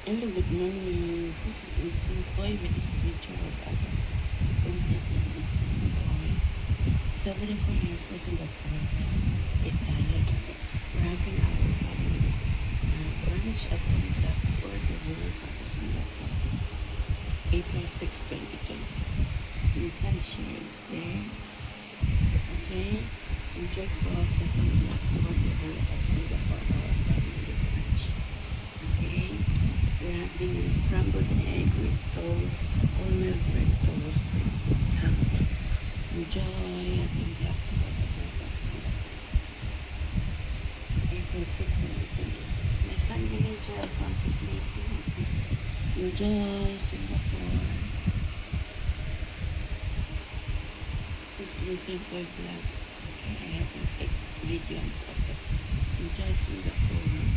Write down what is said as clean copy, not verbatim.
Hello, good morning. This is Missing Boy with this picture of our completely missing boy. 74 years na Singapore. Italian. We're having our family brunch at one block for the World Cup of Singapore. April 6, 2026. Nissan share is there. Okay. Enjoy for second block for the World Cup Singapore, our family brunch. Okay. We're having a scrambled egg with toast, wholemeal bread toast with ham. Enjoy ating black for the World Cup Singapore. April 6, 2026. May Sunday din siya, Francis Lady. Enjoy Singapore. This listen boy vlogs. Okay, I have to take video and photo. Enjoy Singapore.